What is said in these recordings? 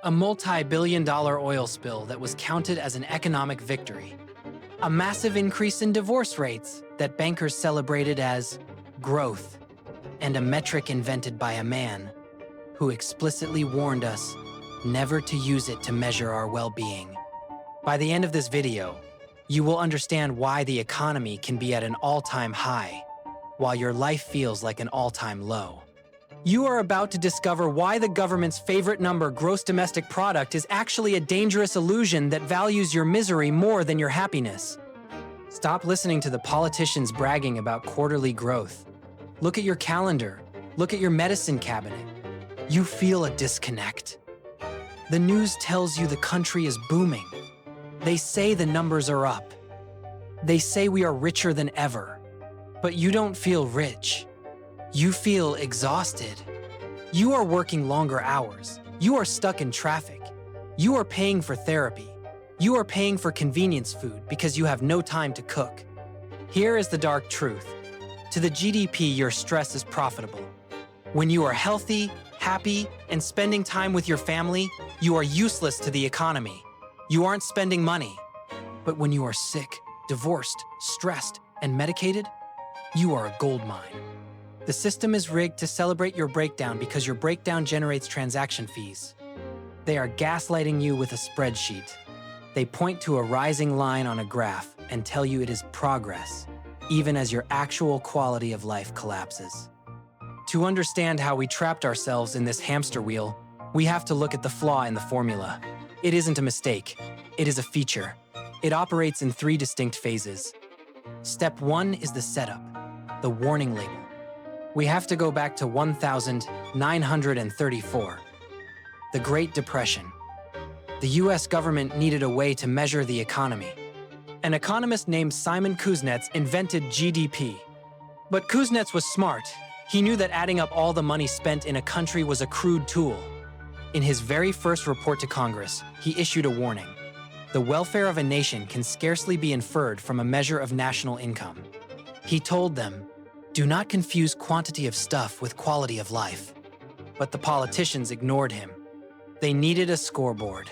A multi-billion-dollar oil spill that was counted as an economic victory. A massive increase in divorce rates that bankers celebrated as growth. And a metric invented by a man who explicitly warned us never to use it to measure our well-being. By the end of this video, you will understand why the economy can be at an all-time high, while your life feels like an all-time low. You are about to discover why the government's favorite number, gross domestic product, is actually a dangerous illusion that values your misery more than your happiness. Stop listening to the politicians bragging about quarterly growth. Look at your calendar. Look at your medicine cabinet. You feel a disconnect. The news tells you the country is booming. They say the numbers are up. They say we are richer than ever. But you don't feel rich. You feel exhausted. You are working longer hours. You are stuck in traffic. You are paying for therapy. You are paying for convenience food because you have no time to cook. Here is the dark truth. To the GDP, your stress is profitable. When you are healthy, happy, and spending time with your family, you are useless to the economy. You aren't spending money. But when you are sick, divorced, stressed, and medicated, you are a gold mine. The system is rigged to celebrate your breakdown because your breakdown generates transaction fees. They are gaslighting you with a spreadsheet. They point to a rising line on a graph and tell you it is progress, even as your actual quality of life collapses. To understand how we trapped ourselves in this hamster wheel, we have to look at the flaw in the formula. It isn't a mistake. It is a feature. It operates in 3 distinct phases. Step 1 is the setup, the warning label. We have to go back to 1934, the Great Depression. The US government needed a way to measure the economy. An economist named Simon Kuznets invented GDP. But Kuznets was smart. He knew that adding up all the money spent in a country was a crude tool. In his very first report to Congress, he issued a warning. The welfare of a nation can scarcely be inferred from a measure of national income. He told them, do not confuse quantity of stuff with quality of life. But the politicians ignored him. They needed a scoreboard.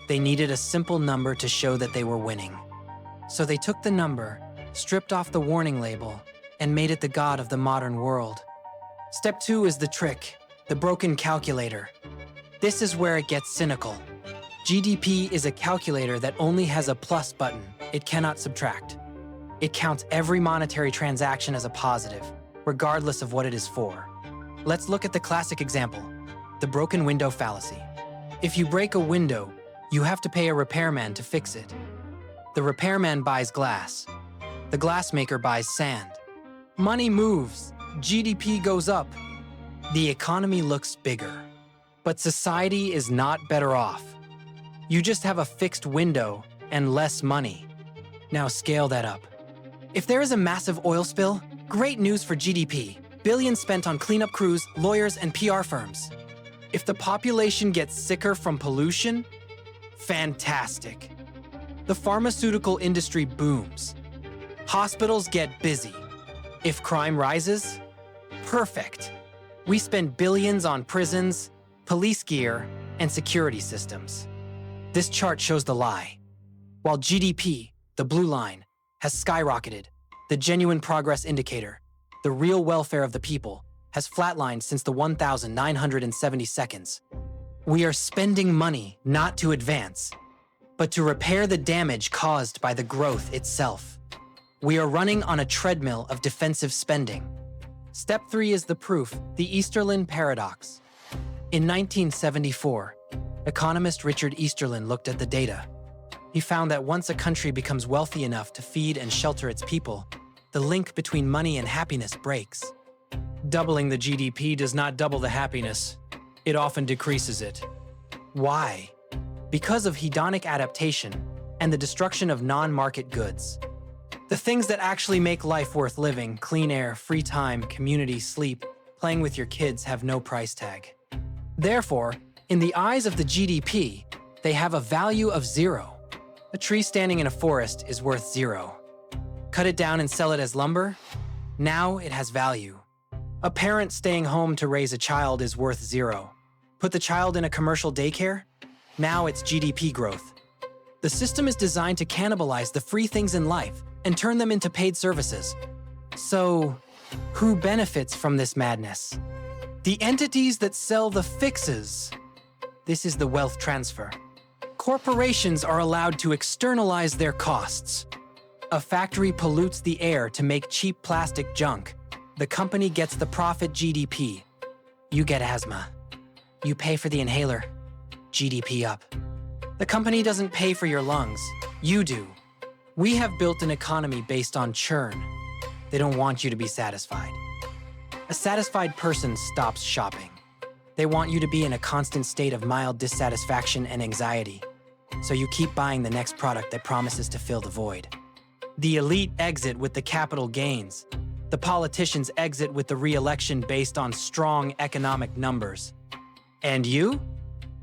They needed a simple number to show that they were winning. So they took the number, stripped off the warning label, and made it the god of the modern world. Step 2 is the trick, the broken calculator. This is where it gets cynical. GDP is a calculator that only has a plus button. It cannot subtract. It counts every monetary transaction as a positive, regardless of what it is for. Let's look at the classic example, the broken window fallacy. If you break a window, you have to pay a repairman to fix it. The repairman buys glass. The glassmaker buys sand. Money moves. GDP goes up. The economy looks bigger. But society is not better off. You just have a fixed window and less money. Now scale that up. If there is a massive oil spill, great news for GDP. Billions spent on cleanup crews, lawyers, and PR firms. If the population gets sicker from pollution, fantastic. The pharmaceutical industry booms. Hospitals get busy. If crime rises, perfect. We spend billions on prisons, police gear, and security systems. This chart shows the lie. While GDP, the blue line, has skyrocketed, the genuine progress indicator, the real welfare of the people, has flatlined since the 1970 seconds. We are spending money not to advance, but to repair the damage caused by the growth itself. We are running on a treadmill of defensive spending. Step 3 is the proof, the Easterlin Paradox. In 1974, economist Richard Easterlin looked at the data. He found that once a country becomes wealthy enough to feed and shelter its people, the link between money and happiness breaks. Doubling the GDP does not double the happiness. It often decreases it. Why? Because of hedonic adaptation and the destruction of non-market goods. The things that actually make life worth living, clean air, free time, community, sleep, playing with your kids have no price tag. Therefore, in the eyes of the GDP, they have a value of 0. A tree standing in a forest is worth 0. Cut it down and sell it as lumber? Now it has value. A parent staying home to raise a child is worth 0. Put the child in a commercial daycare? Now it's GDP growth. The system is designed to cannibalize the free things in life and turn them into paid services. So, who benefits from this madness? The entities that sell the fixes. This is the wealth transfer. Corporations are allowed to externalize their costs. A factory pollutes the air to make cheap plastic junk. The company gets the profit GDP. You get asthma. You pay for the inhaler. GDP up. The company doesn't pay for your lungs. You do. We have built an economy based on churn. They don't want you to be satisfied. A satisfied person stops shopping. They want you to be in a constant state of mild dissatisfaction and anxiety. So you keep buying the next product that promises to fill the void. The elite exit with the capital gains. The politicians exit with the re-election based on strong economic numbers. And you?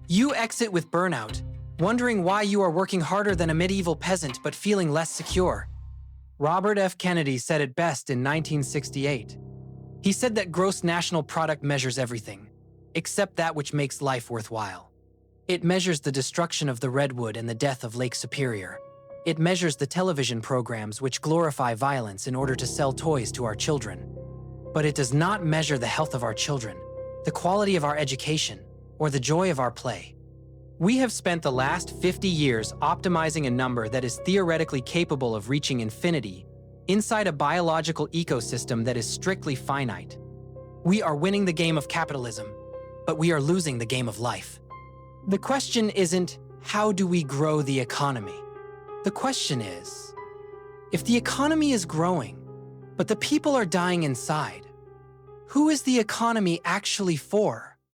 You exit with burnout, wondering why you are working harder than a medieval peasant but feeling less secure. Robert F. Kennedy said it best in 1968. He said that gross national product measures everything, except that which makes life worthwhile. It measures the destruction of the redwood and the death of Lake Superior. It measures the television programs which glorify violence in order to sell toys to our children. But it does not measure the health of our children, the quality of our education, or the joy of our play. We have spent the last 50 years optimizing a number that is theoretically capable of reaching infinity inside a biological ecosystem that is strictly finite. We are winning the game of capitalism, but we are losing the game of life. The question isn't, how do we grow the economy? The question is, if the economy is growing, but the people are dying inside, who is the economy actually for?